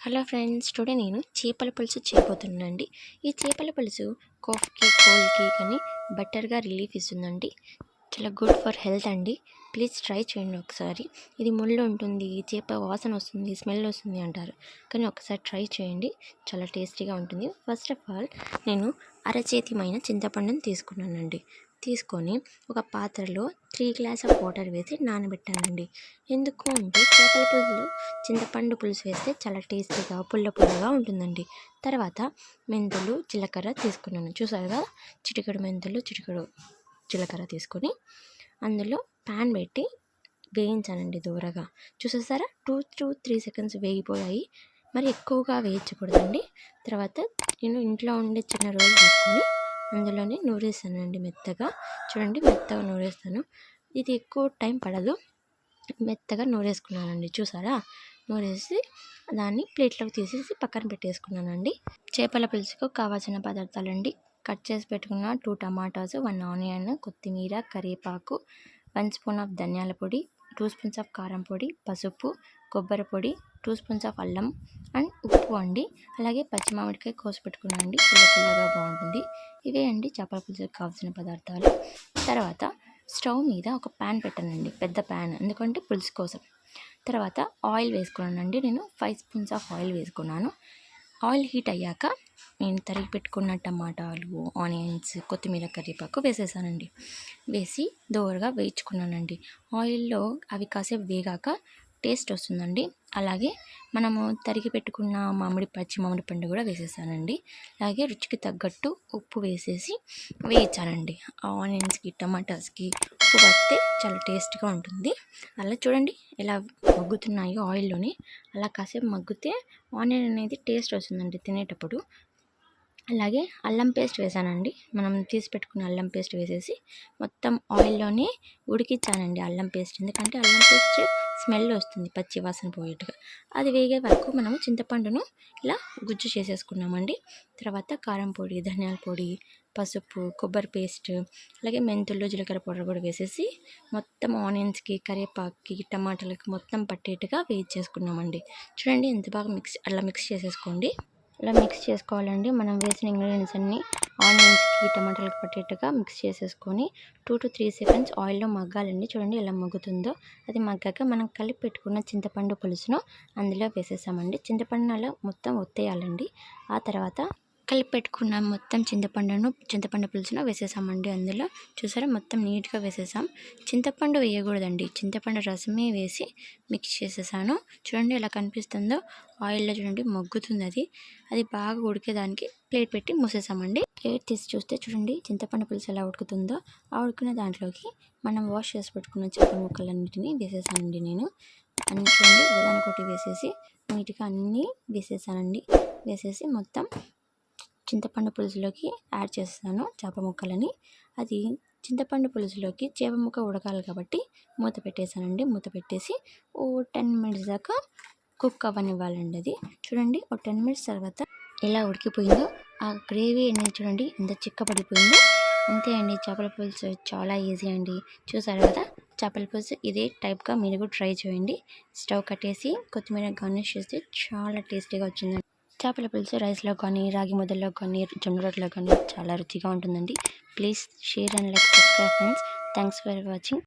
Hello friends, today నేను చేపల పులుసు చేయబోతున్నానండి. ఈ చేపల పులుసు కాఫ్కి కోల్డ్కి కానీ బెటర్గా రిలీఫ్ ఇస్తుందండి. చాలా గుడ్ ఫర్ హెల్త్ అండి. ప్లీజ్ ట్రై చేయండి ఒకసారి. ఇది ముళ్ళు ఉంటుంది, చేప వాసన వస్తుంది, స్మెల్ వస్తుంది అంటారు, కానీ ఒకసారి ట్రై చేయండి, చాలా టేస్టీగా ఉంటుంది. ఫస్ట్ ఆఫ్ ఆల్ నేను అరచేతిమైన చింతపండుని తీసుకున్నానండి. తీసుకొని ఒక పాత్రలో 3 గ్లాస్ ఆఫ్ వాటర్ వేసి నానబెట్టానండి. ఎందుకు అంటే చేపల పులుసు చింతపండు పులుసు వేస్తే చాలా టేస్టీగా పుల్ల పుల్లగా ఉంటుందండి. తర్వాత మెంతులు జీలకర్ర తీసుకున్నాను. చూసారు కదా, చిటికెడు మెంతులు చిటికెడు జీలకర్ర తీసుకొని అందులో ప్యాన్ పెట్టి వేయించానండి దూరగా. చూసేసారా, 2 to 3 సెకండ్స్ వేగిపోయాయి. మరి ఎక్కువగా వేయించకూడదండి. తర్వాత నేను ఇంట్లో ఉండే చిన్న రోలు తీసుకొని అందులోనే నూరేసానండి మెత్తగా. చూడండి, మెత్తగా నూరేస్తాను. ఇది ఎక్కువ టైం పడదు, మెత్తగా నూరేసుకున్నానండి. చూసారా, నూరేసి దాన్ని ప్లేట్లోకి తీసేసి పక్కన పెట్టేసుకున్నానండి. చేపల పులుసుకు కావాల్సిన పదార్థాలండి: కట్ చేసి పెట్టుకున్న 2 టమాటాస్, 1 ఆనియన్, కొత్తిమీర, కరివేపాకు, 1 స్పూన్ ఆఫ్ ధనియాల పొడి, 2 స్పూన్స్ ఆఫ్ కారం పొడి, పసుపు, కొబ్బరి పొడి, 2 స్పూన్స్ ఆఫ్ అల్లం అండ్ ఉప్పు అండి. అలాగే పచ్చి మామిడికాయ కోసి పెట్టుకున్నానండి, పుల్లగా బాగుంటుంది. ఇవే అండి చేపల పులుసుకు కావాల్సిన పదార్థాలు. తర్వాత స్టవ్ మీద ఒక ప్యాన్ పెట్టానండి, పెద్ద ప్యాన్, ఎందుకంటే పులుసు కోసం. తర్వాత ఆయిల్ వేసుకున్నానండి. నేను 5 స్పూన్స్ ఆఫ్ ఆయిల్ వేసుకున్నాను. ఆయిల్ హీట్ అయ్యాక నేను తరిగి పెట్టుకున్న టమాటాలు, ఆనియన్స్, కొత్తిమీర, కరివేపాకు వేసేసానండి. వేసి దోరగా వేయించుకున్నానండి. ఆయిల్లో అవి కాసేపు వేగాక టేస్ట్ వస్తుందండి. అలాగే మనము తరిగి పెట్టుకున్న పచ్చి మామిడి పండు కూడా వేసేసానండి. అలాగే రుచికి తగ్గట్టు ఉప్పు వేసేసి వేయించానండి. ఆనియన్స్కి టమాటాస్కి ఉప్పు పడితే చాలా టేస్ట్గా ఉంటుంది. అలా చూడండి ఎలా మగ్గుతున్నాయో ఆయిల్లోనే. అలా కాసేపు మగ్గితే ఆనియన్ అనేది టేస్ట్ వస్తుందండి తినేటప్పుడు. అలాగే అల్లం పేస్ట్ వేసానండి. మనం తీసి పెట్టుకున్న అల్లం పేస్ట్ వేసేసి మొత్తం ఆయిల్లోనే ఉడికించానండి అల్లం పేస్ట్. ఎందుకంటే అల్లం పేస్ట్ స్మెల్ వస్తుంది, పచ్చి వాసన పోయేట్టుగా. అది వేగే వరకు మనము చింతపండును ఇలా గుజ్జు చేసేసుకున్నామండి. తర్వాత కారం పొడి, ధనియాల పొడి, పసుపు, కొబ్బరి పేస్ట్, అలాగే మెంతులు జీలకర్ర పౌడర్ కూడా వేసేసి మొత్తం ఆనియన్స్కి, కరివేపాకుకి, టమాటాలకి మొత్తం పట్టేట్టుగా వేయించేసుకున్నామండి. చూడండి ఎంత బాగా మిక్స్ చేసేసుకోండి. ఇలా మిక్స్ చేసుకోవాలండి. మనం వేసిన ఇంగ్రీడియంట్స్ అన్నీ ఆనియన్స్కి, టమాటాలకు పట్టేట్టుగా మిక్స్ చేసేసుకొని 2 to 3 సెకండ్స్ ఆయిల్లో మగ్గాలండి. చూడండి ఎలా మగ్గుతుందో. అది మగ్గాక మనం కలిపి పెట్టుకున్న చింతపండు పులుసును అందులో వేసేసామండి. చింతపండును అలా మొత్తం ఒత్తేయాలండి. ఆ తర్వాత కలిపి పెట్టుకున్న మొత్తం చింతపండు పులుసును వేసేసామండి అందులో. చూసారా, మొత్తం నీట్గా వేసేసాం. చింతపండు వేయకూడదండి, చింతపండు రసమే వేసి మిక్స్ చేసేసాను. చూడండి ఎలా కనిపిస్తుందో ఆయిల్లో. చూడండి మగ్గుతుంది. అది బాగా ఉడికేదానికి ప్లేట్ పెట్టి మూసేసామండి. ప్లేట్ తీసి చూస్తే చూడండి చింతపండు పులుసు ఎలా ఉడుకుతుందో. ఆ ఉడికిన దాంట్లోకి మనం వాష్ చేసి పెట్టుకున్న చేపల ముక్కలన్నిటిని వేసేసానండి నేను. అన్ని చూడండి ఒకదానికొకటి వేసేసి నీట్గా అన్నీ వేసేసానండి. వేసేసి మొత్తం చింతపండు పులుసులోకి యాడ్ చేస్తాను చేప ముక్కలని. అది చింతపండు పులుసులోకి చేప ముక్క ఉడకాలి కాబట్టి మూత పెట్టేసానండి. మూత పెట్టేసి 10 మినిట్స్ దాకా కుక్ అవ్వనివ్వాలండి. అది చూడండి, 10 మినిట్స్ తర్వాత ఎలా ఉడికిపోయిందో. ఆ గ్రేవీ అనేది చూడండి ఎంత చిక్కపడిపోయిందో. అంతే అండి, చేపల పులుసు చాలా ఈజీ అండి. చూసారు కదా, చేపల పులుసు ఇదే టైప్గా మీరు కూడా ట్రై చేయండి. స్టవ్ కట్టేసి కొత్తిమీర గార్నిష్ చేస్తే చాలా టేస్టీగా వచ్చిందండి. చేపల పులుసు రైస్లో కానీ, రాగి ముద్దలో కానీ, జొన్న రొట్టెలో కానీ చాలా రుచిగా ఉంటుందండి. Please share and like, subscribe friends. Thanks for watching.